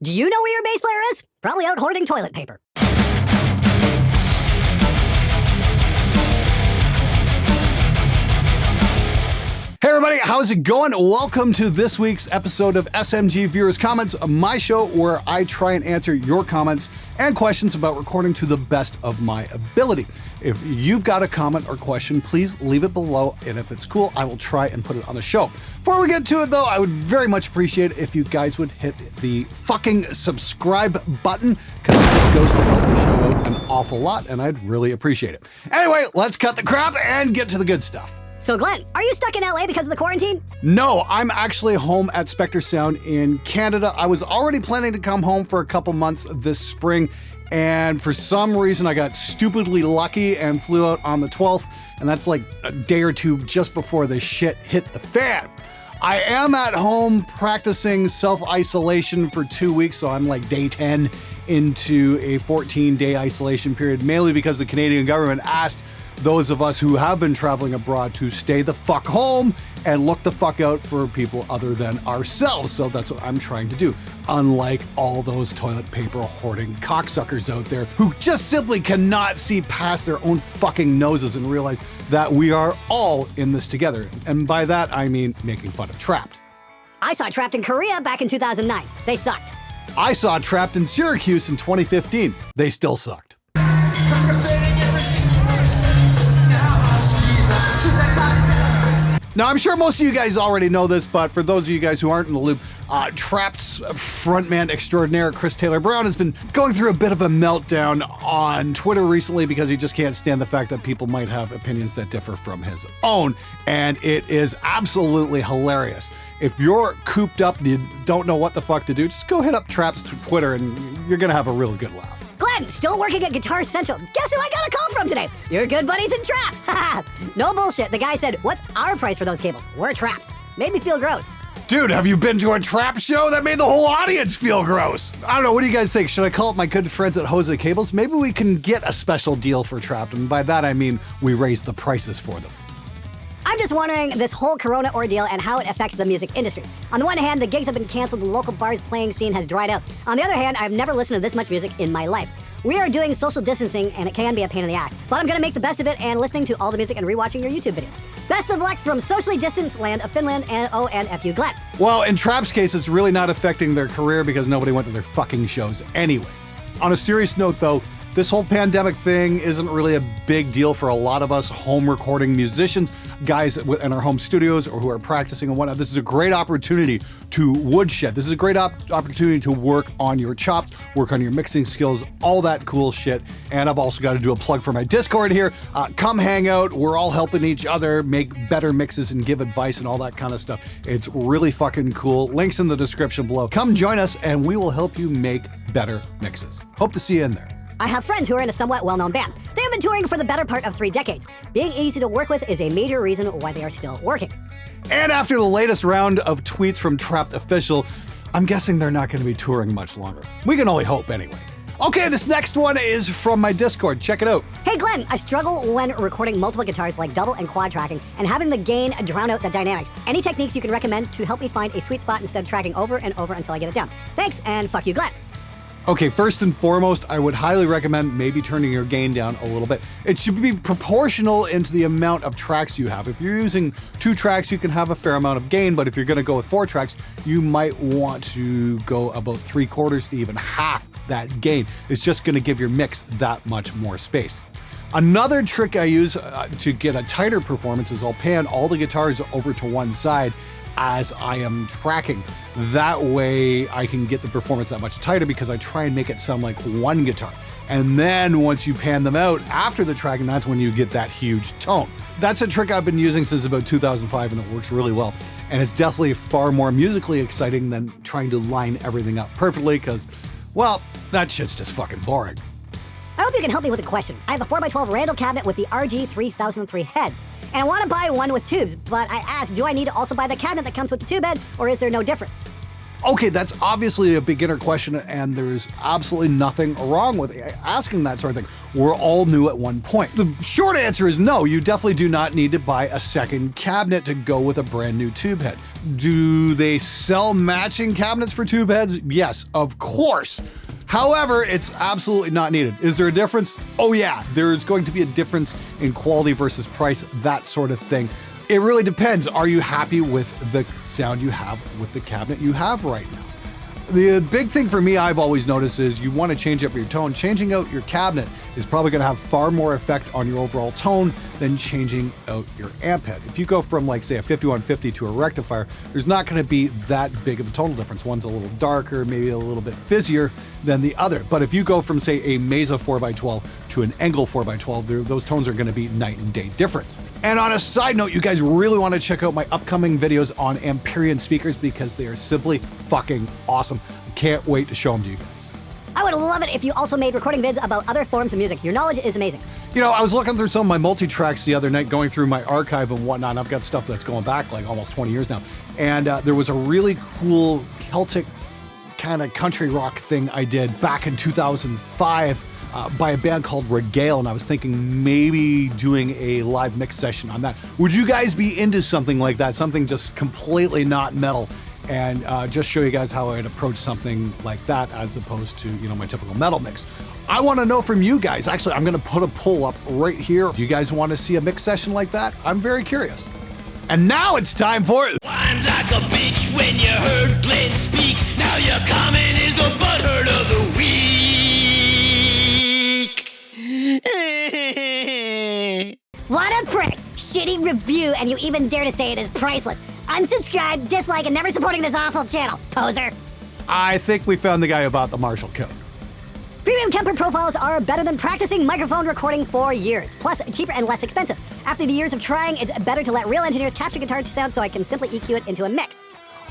Do you know where your bass player is? Probably out hoarding toilet paper. Hey everybody, how's it going? Welcome to this week's episode of SMG Viewers Comments, my show where I try and answer your comments and questions about recording to the best of my ability. If you've got a comment or question, please leave it below, and if it's cool, I will try and put it on the show. Before we get to it though, I would very much appreciate it if you guys would hit the fucking subscribe button, because it just goes to help the show out an awful lot, and I'd really appreciate it. Anyway, let's cut the crap and get to the good stuff. So Glenn, are you stuck in LA because of the quarantine? No, I'm actually home at Spectre Sound in Canada. I was already planning to come home for a couple months this spring, and for some reason I got stupidly lucky and flew out on the 12th, and that's like a day or two just before the shit hit the fan. I am at home practicing self-isolation for 2 weeks, so I'm like day 10 into a 14-day isolation period, mainly because the Canadian government asked those of us who have been traveling abroad to stay the fuck home and look the fuck out for people other than ourselves. So that's what I'm trying to do. Unlike all those toilet paper hoarding cocksuckers out there who just simply cannot see past their own fucking noses and realize that we are all in this together. And by that, I mean making fun of Trapt. I saw Trapt in Korea back in 2009. They sucked. I saw Trapt in Syracuse in 2015. They still sucked. Now, I'm sure most of you guys already know this, but for those of you guys who aren't in the loop, Trapt's frontman extraordinaire, Chris Taylor Brown, has been going through a bit of a meltdown on Twitter recently because he just can't stand the fact that people might have opinions that differ from his own, and it is absolutely hilarious. If you're cooped up and you don't know what the fuck to do, just go hit up Trapt's Twitter and you're gonna have a real good laugh. Glenn, still working at Guitar Central. Guess who I got a call from today? Your good buddies in Trapt. No bullshit. The guy said, "What's our price for those cables? We're Trapt." Made me feel gross. Dude, have you been to a Trapt show? That made the whole audience feel gross. I don't know, what do you guys think? Should I call up my good friends at Jose Cables? Maybe we can get a special deal for Trapt, and by that I mean we raise the prices for them. I'm just wondering this whole corona ordeal and how it affects the music industry. On the one hand, the gigs have been canceled, the local bars playing scene has dried out. On the other hand, I've never listened to this much music in my life. We are doing social distancing and it can be a pain in the ass, but I'm gonna make the best of it and listening to all the music and rewatching your YouTube videos. Best of luck from socially distanced land of Finland and ONFU Glenn. Well, in Trapt's case, it's really not affecting their career because nobody went to their fucking shows anyway. On a serious note though, this whole pandemic thing isn't really a big deal for a lot of us home recording musicians, guys in our home studios or who are practicing and whatnot. This is a great opportunity to woodshed. This is a great opportunity to work on your chops, work on your mixing skills, all that cool shit. And I've also got to do a plug for my Discord here. Come hang out. We're all helping each other make better mixes and give advice and all that kind of stuff. It's really fucking cool. Links in the description below. Come join us and we will help you make better mixes. Hope to see you in there. I have friends who are in a somewhat well-known band. They have been touring for the better part of 3 decades. Being easy to work with is a major reason why they are still working. And after the latest round of tweets from Trapt Official, I'm guessing they're not going to be touring much longer. We can only hope anyway. Okay, this next one is from my Discord. Check it out. Hey Glenn, I struggle when recording multiple guitars like double and quad tracking and having the gain drown out the dynamics. Any techniques you can recommend to help me find a sweet spot instead of tracking over and over until I get it down? Thanks, and fuck you, Glenn. Okay, first and foremost, I would highly recommend maybe turning your gain down a little bit. It should be proportional into the amount of tracks you have. If you're using 2 tracks, you can have a fair amount of gain, but if you're gonna go with 4 tracks, you might want to go about 3/4 to even half that gain. It's just gonna give your mix that much more space. Another trick I use to get a tighter performance is I'll pan all the guitars over to one side as I am tracking. That way I can get the performance that much tighter because I try and make it sound like one guitar. And then once you pan them out after the tracking, that's when you get that huge tone. That's a trick I've been using since about 2005 and it works really well. And it's definitely far more musically exciting than trying to line everything up perfectly because, well, that shit's just fucking boring. I hope you can help me with a question. I have a 4x12 Randall cabinet with the RG3003 head, and I want to buy one with tubes, but I asked, do I need to also buy the cabinet that comes with the tube head, or is there no difference? Okay, that's obviously a beginner question, and there's absolutely nothing wrong with asking that sort of thing. We're all new at one point. The short answer is no, you definitely do not need to buy a second cabinet to go with a brand new tube head. Do they sell matching cabinets for tube heads? Yes, of course. However, it's absolutely not needed. Is there a difference? Oh yeah, there's going to be a difference in quality versus price, that sort of thing. It really depends. Are you happy with the sound you have with the cabinet you have right now? The big thing for me I've always noticed is you want to change up your tone. Changing out your cabinet is probably going to have far more effect on your overall tone than changing out your amp head. If you go from like say a 5150 to a rectifier, there's not going to be that big of a tonal difference. One's a little darker, maybe a little bit fizzier than the other. But if you go from say a Mesa 4x12 to an Engel 4x12, those tones are going to be night and day difference. And on a side note, you guys really want to check out my upcoming videos on Amperian speakers because they are simply fucking awesome. I can't wait to show them to you guys. I would love it if you also made recording vids about other forms of music. Your knowledge is amazing. You know, I was looking through some of my multi-tracks the other night, going through my archive and whatnot, and I've got stuff that's going back like almost 20 years now. And there was a really cool Celtic kind of country rock thing I did back in 2005 by a band called Regale, and I was thinking maybe doing a live mix session on that. Would you guys be into something like that? Something just completely not metal? And just show you guys how I'd approach something like that as opposed to, you know, my typical metal mix. I want to know from you guys. Actually, I'm going to put a poll up right here. Do you guys want to see a mix session like that? I'm very curious. And now it's time for it. Whined like a bitch when you heard Glenn speak. Now your comment is the butthurt of the week. What a prick! Shitty review, and you even dare to say it is priceless. Unsubscribe, dislike, and never supporting this awful channel, poser. I think we found the guy about the Marshall code. Premium Kemper profiles are better than practicing microphone recording for years, plus cheaper and less expensive. After the years of trying, it's better to let real engineers capture guitar sound so I can simply EQ it into a mix.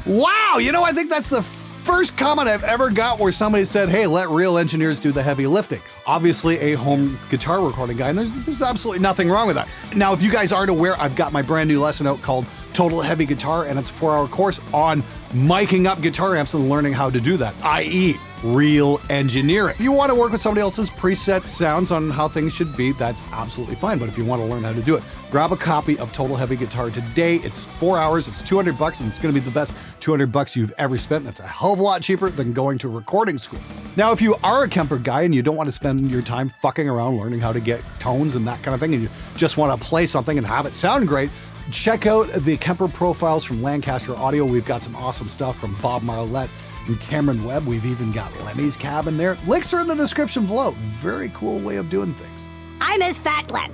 Wow, you know, I think that's the first comment I've ever got where somebody said, hey, let real engineers do the heavy lifting. Obviously a home guitar recording guy, and there's absolutely nothing wrong with that. Now, if you guys aren't aware, I've got my brand new lesson out called Total Heavy Guitar, and it's a 4-hour course on miking up guitar amps and learning how to do that, i.e. real engineering. If you want to work with somebody else's preset sounds on how things should be, that's absolutely fine. But if you want to learn how to do it, grab a copy of Total Heavy Guitar today. It's 4 hours, it's $200, and it's going to be the best $200 you've ever spent. That's a hell of a lot cheaper than going to recording school. Now, if you are a Kemper guy and you don't want to spend your time fucking around learning how to get tones and that kind of thing, and you just want to play something and have it sound great, check out the Kemper profiles from Lancaster Audio. We've got some awesome stuff from Bob Marlette and Cameron Webb. We've even got Lemmy's Cabin there. Links are in the description below. Very cool way of doing things. I miss Fat Glenn.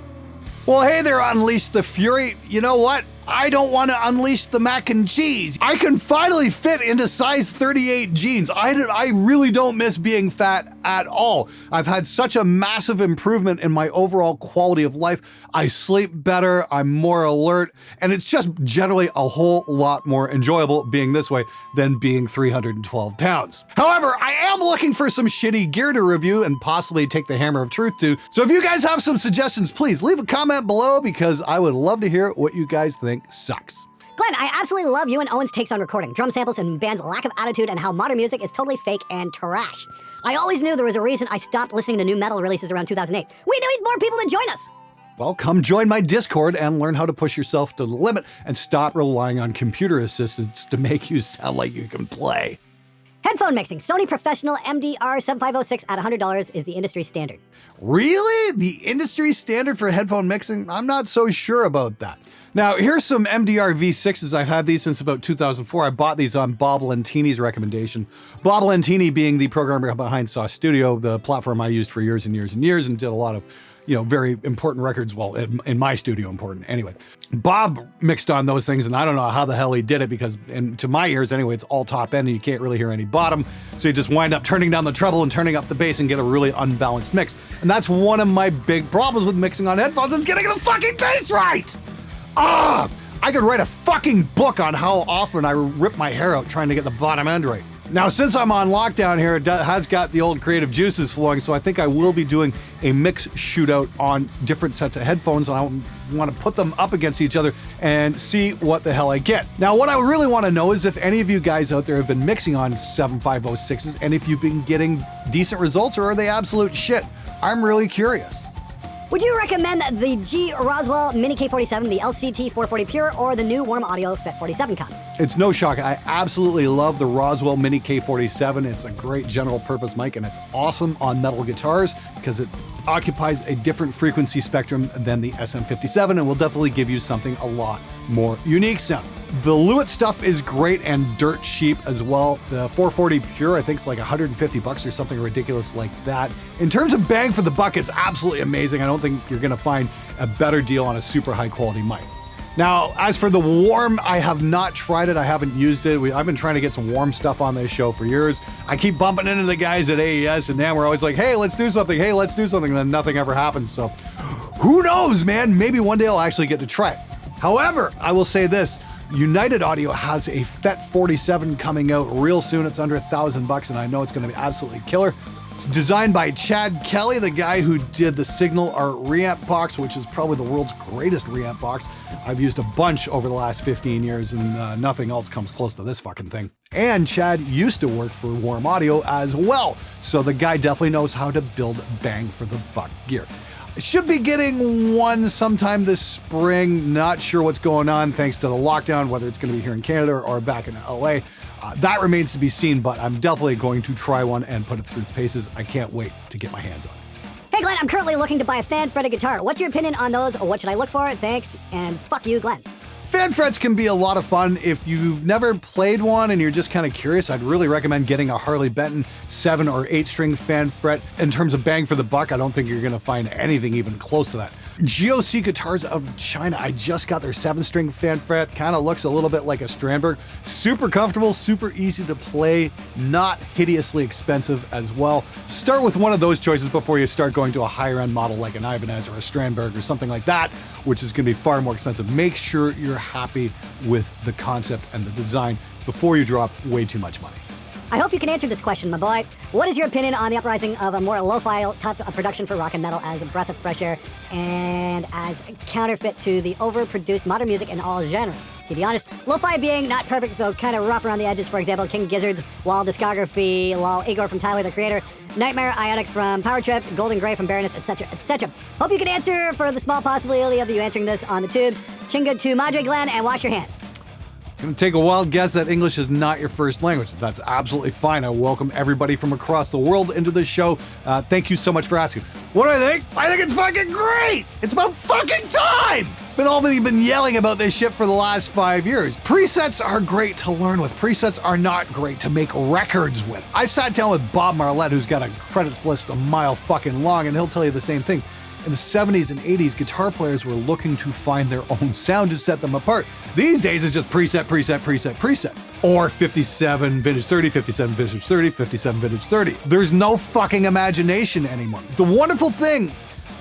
Well, hey there, Unleash the Fury. You know what? I don't want to unleash the mac and cheese. I can finally fit into size 38 jeans. I really don't miss being fat at all. I've had such a massive improvement in my overall quality of life. I sleep better, I'm more alert, and it's just generally a whole lot more enjoyable being this way than being 312 pounds. However, I am looking for some shitty gear to review and possibly take the hammer of truth to. So if you guys have some suggestions, please leave a comment below because I would love to hear what you guys think sucks. Glenn, I absolutely love you and Owen's takes on recording, drum samples, and band's lack of attitude and how modern music is totally fake and trash. I always knew there was a reason I stopped listening to new metal releases around 2008. We need more people to join us. Well, come join my Discord and learn how to push yourself to the limit and stop relying on computer assistants to make you sound like you can play. Headphone mixing. Sony Professional MDR 7506 at $100 is the industry standard. Really? The industry standard for headphone mixing? I'm not so sure about that. Now, here's some MDR V6s. I've had these since about 2004. I bought these on Bob Lentini's recommendation. Bob Lentini being the programmer behind Sauce Studio, the platform I used for years and years and years and did a lot of, you know, very important records. Well, in my studio, important. Anyway, Bob mixed on those things, and I don't know how the hell he did it because, and to my ears anyway, it's all top end and you can't really hear any bottom. So you just wind up turning down the treble and turning up the bass and get a really unbalanced mix. And that's one of my big problems with mixing on headphones is getting the fucking bass right. I could write a fucking book on how often I rip my hair out trying to get the bottom end right. Now, since I'm on lockdown here, it has got the old creative juices flowing, so I think I will be doing a mix shootout on different sets of headphones, and I want to put them up against each other and see what the hell I get. Now, what I really want to know is if any of you guys out there have been mixing on 7506s, and if you've been getting decent results, or are they absolute shit? I'm really curious. Would you recommend the G. Roswell Mini K47, the LCT 440 Pure, or the new Warm Audio Fit 47 Con? It's no shock. I absolutely love the Roswell Mini K47. It's a great general purpose mic, and it's awesome on metal guitars because it occupies a different frequency spectrum than the SM57 and will definitely give you something a lot more unique sound. The Lewitt stuff is great and dirt cheap as well. The 440 Pure, I think, is like $150 or something ridiculous like that. In terms of bang for the buck, it's absolutely amazing. I don't think you're gonna find a better deal on a super high quality mic. Now, as for the Warm, I have not tried it. I haven't used it. I've been trying to get some Warm stuff on this show for years. I keep bumping into the guys at AES, and now we're always like, hey, let's do something. Hey, let's do something. And then nothing ever happens. So who knows, man? Maybe one day I'll actually get to try it. However, I will say this. United Audio has a FET 47 coming out real soon. It's under $1,000, and I know it's going to be absolutely killer. It's designed by Chad Kelly, the guy who did the Signal Art reamp box, which is probably the world's greatest reamp box. I've used a bunch over the last 15 years, and nothing else comes close to this fucking thing. And Chad used to work for Warm Audio as well, so the guy definitely knows how to build bang for the buck gear. Should be getting one sometime this spring. Not sure what's going on thanks to the lockdown, whether it's going to be here in Canada or back in LA. That remains to be seen, but I'm definitely going to try one and put it through its paces. I can't wait to get my hands on it. Hey Glenn, I'm currently looking to buy a fan-fretted guitar. What's your opinion on those, or what should I look for? Thanks, and fuck you, Glenn. Fan frets can be a lot of fun. If you've never played one and you're just kind of curious, I'd really recommend getting a Harley Benton 7 or 8 string fan fret. In terms of bang for the buck, I don't think you're gonna find anything even close to that. GOC Guitars out of China, I just got their 7 string fan fret. Kind of looks a little bit like a Strandberg. Super comfortable, super easy to play, not hideously expensive as well. Start with one of those choices before you start going to a higher end model like an Ibanez or a Strandberg or something like that, which is gonna be far more expensive. Make sure you're happy with the concept and the design before you drop way too much money. I hope you can answer this question, my boy. What is your opinion on the uprising of a more lo-fi type of production for rock and metal as a breath of fresh air and as a counterfeit to the overproduced modern music in all genres? To be honest, lo-fi being not perfect, though kind of rough around the edges. For example, King Gizzard's Wall discography, Lol Igor from Tyler, the Creator, Nightmare Ionic from Power Trip, Golden Grey from Baroness, etc., etc. Hope you can answer for the small possibility of you answering this on the tubes. Chinga to Madre Glenn, and wash your hands. I'm gonna take a wild guess that English is not your first language. That's absolutely fine. I welcome everybody from across the world into this show. Thank you so much for asking. What do I think? I think it's fucking great! It's about fucking time! Been yelling about this shit for the last 5 years. Presets are great to learn with. Presets are not great to make records with. I sat down with Bob Marlette, who's got a credits list a mile fucking long, and he'll tell you the same thing. In the 70s and 80s, guitar players were looking to find their own sound to set them apart. These days, it's just preset, preset, preset, preset. Or 57 vintage 30, 57 vintage 30, 57 vintage 30. There's no fucking imagination anymore. The wonderful thing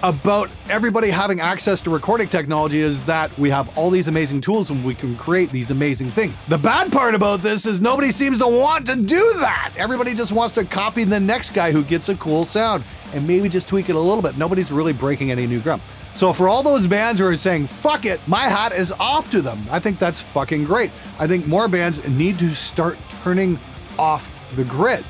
about everybody having access to recording technology is that we have all these amazing tools and we can create these amazing things. The bad part about this is nobody seems to want to do that. Everybody just wants to copy the next guy who gets a cool sound and maybe just tweak it a little bit. Nobody's really breaking any new ground. So for all those bands who are saying, fuck it, my hat is off to them, I think that's fucking great. I think more bands need to start turning off the grid.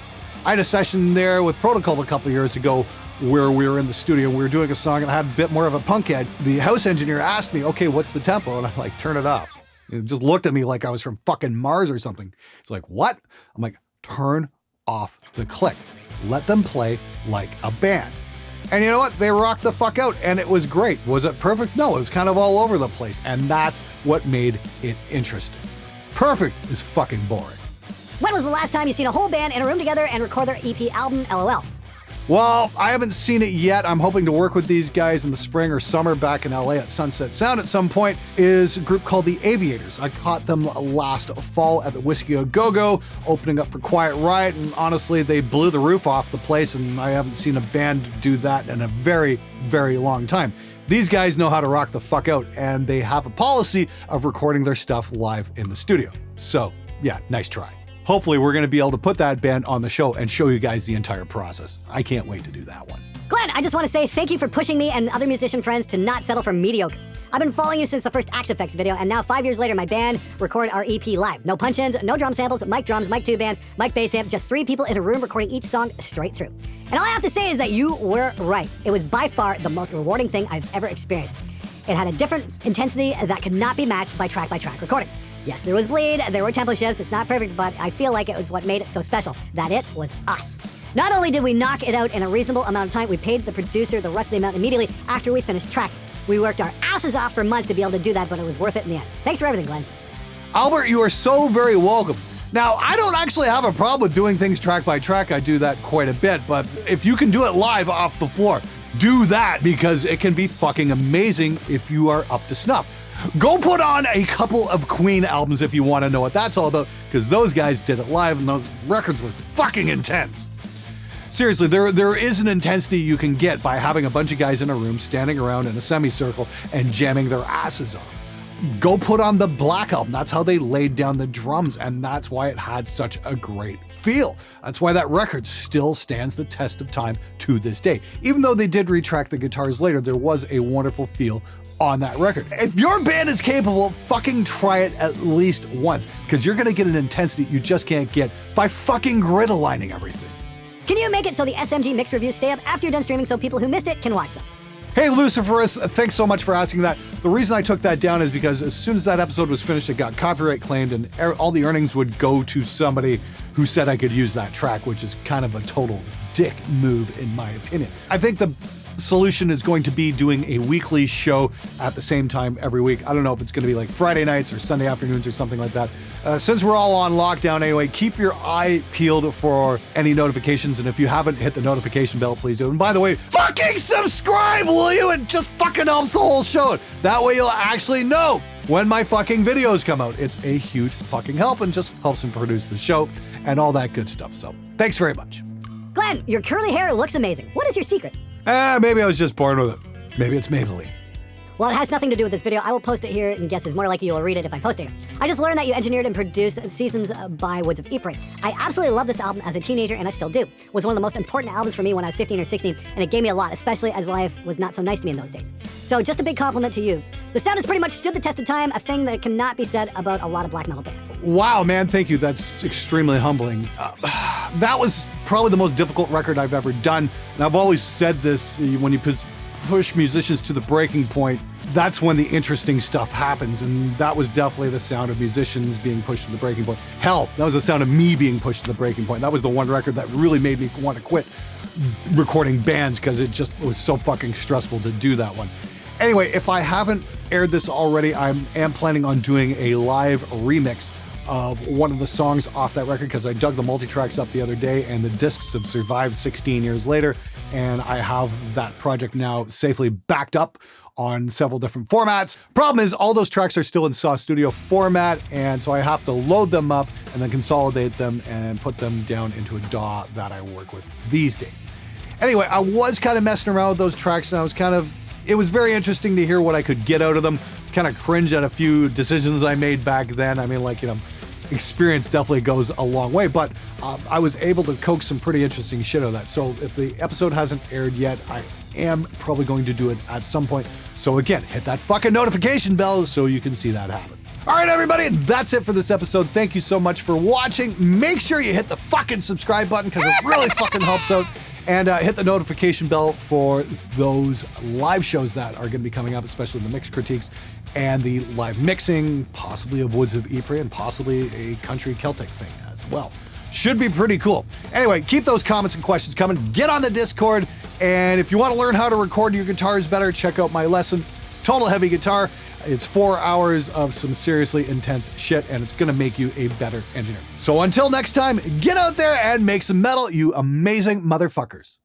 I had a session there with Protocol a couple years ago where we were in the studio and we were doing a song and I had a bit more of a punk head. The house engineer asked me, okay, what's the tempo? And I'm like, turn it off. He just looked at me like I was from fucking Mars or something. He's like, what? I'm like, turn off the click. Let them play like a band. And you know what? They rocked the fuck out and it was great. Was it perfect? No, it was kind of all over the place. And that's what made it interesting. Perfect is fucking boring. When was the last time you seen a whole band in a room together and record their EP album, LOL? Well, I haven't seen it yet. I'm hoping to work with these guys in the spring or summer back in LA at Sunset Sound at some point. Is a group called the Aviators. I caught them last fall at the Whiskey A Go-Go, opening up for Quiet Riot, and honestly, they blew the roof off the place, and I haven't seen a band do that in a very, very long time. These guys know how to rock the fuck out, and they have a policy of recording their stuff live in the studio. So, yeah, nice try. Hopefully we're going to be able to put that band on the show and show you guys the entire process. I can't wait to do that one. Glenn, I just want to say thank you for pushing me and other musician friends to not settle for mediocre. I've been following you since the first Axe Effects video, and now 5 years later, my band recorded our EP live. No punch-ins, no drum samples, mic drums, mic tube amps, mic bass amp, just 3 people in a room recording each song straight through. And all I have to say is that you were right. It was by far the most rewarding thing I've ever experienced. It had a different intensity that could not be matched by track recording. Yes, there was bleed, there were tempo shifts, it's not perfect, but I feel like it was what made it so special, that it was us. Not only did we knock it out in a reasonable amount of time, we paid the producer the rest of the amount immediately after we finished tracking. We worked our asses off for months to be able to do that, but it was worth it in the end. Thanks for everything, Glenn. Albert, you are so very welcome. Now, I don't actually have a problem with doing things track by track. I do that quite a bit, but if you can do it live off the floor, do that because it can be fucking amazing if you are up to snuff. Go put on a couple of Queen albums if you want to know what that's all about, because those guys did it live and those records were fucking intense. Seriously, there is an intensity you can get by having a bunch of guys in a room standing around in a semicircle and jamming their asses off. Go put on the Black album. That's how they laid down the drums, and that's why it had such a great feel. That's why that record still stands the test of time to this day. Even though they did retrack the guitars later, there was a wonderful feel on that record. If your band is capable, fucking try it at least once, because you're gonna get an intensity you just can't get by fucking grid aligning everything. Can you make it so the SMG mix reviews stay up after you're done streaming so people who missed it can watch them? Hey Luciferus, thanks so much for asking that. The reason I took that down is because as soon as that episode was finished, it got copyright claimed and all the earnings would go to somebody who said I could use that track, which is kind of a total dick move in my opinion. I think the solution is going to be doing a weekly show at the same time every week. I don't know if it's going to be like Friday nights or Sunday afternoons or something like that. Since we're all on lockdown anyway, keep your eye peeled for any notifications, and if you haven't hit the notification bell, please do. And by the way, fucking subscribe, will you? It just fucking helps the whole show. That way you'll actually know when my fucking videos come out. It's a huge fucking help and just helps me produce the show and all that good stuff. So thanks very much. Glenn, your curly hair looks amazing. What is your secret? Maybe I was just born with it. Maybe it's Maybelline. Well, it has nothing to do with this video. I will post it here, and guess is more likely you'll read it if I post it here. I just learned that you engineered and produced Seasons by Woods of Ypres. I absolutely loved this album as a teenager, and I still do. It was one of the most important albums for me when I was 15 or 16, and it gave me a lot, especially as life was not so nice to me in those days. So just a big compliment to you. The sound has pretty much stood the test of time, a thing that cannot be said about a lot of black metal bands. Wow, man, thank you. That's extremely humbling. That was probably the most difficult record I've ever done, and I've always said this, when you push musicians to the breaking point, that's when the interesting stuff happens, and that was definitely the sound of musicians being pushed to the breaking point. Hell, that was the sound of me being pushed to the breaking point. That was the one record that really made me want to quit recording bands because it just was so fucking stressful to do that one. Anyway, if I haven't aired this already, I am planning on doing a live remix of one of the songs off that record because I dug the multi-tracks up the other day and the discs have survived 16 years later, and I have that project now safely backed up on several different formats. Problem is, all those tracks are still in SAW Studio format, and so I have to load them up and then consolidate them and put them down into a DAW that I work with these days. Anyway, I was kind of messing around with those tracks, and it was very interesting to hear what I could get out of them. Kind of cringe at a few decisions I made back then. I mean, like, experience definitely goes a long way, but I was able to coax some pretty interesting shit out of that. So if the episode hasn't aired yet, I am probably going to do it at some point. So again, hit that fucking notification bell so you can see that happen. All right, everybody, that's it for this episode. Thank you so much for watching. Make sure you hit the fucking subscribe button because it really fucking helps out. And hit the notification bell for those live shows that are going to be coming up, especially the mix critiques and the live mixing, possibly of Woods of Ypres and possibly a country Celtic thing as well. Should be pretty cool. Anyway, keep those comments and questions coming. Get on the Discord. And if you want to learn how to record your guitars better, check out my lesson, Total Heavy Guitar. It's 4 hours of some seriously intense shit, and it's going to make you a better engineer. So until next time, get out there and make some metal, you amazing motherfuckers.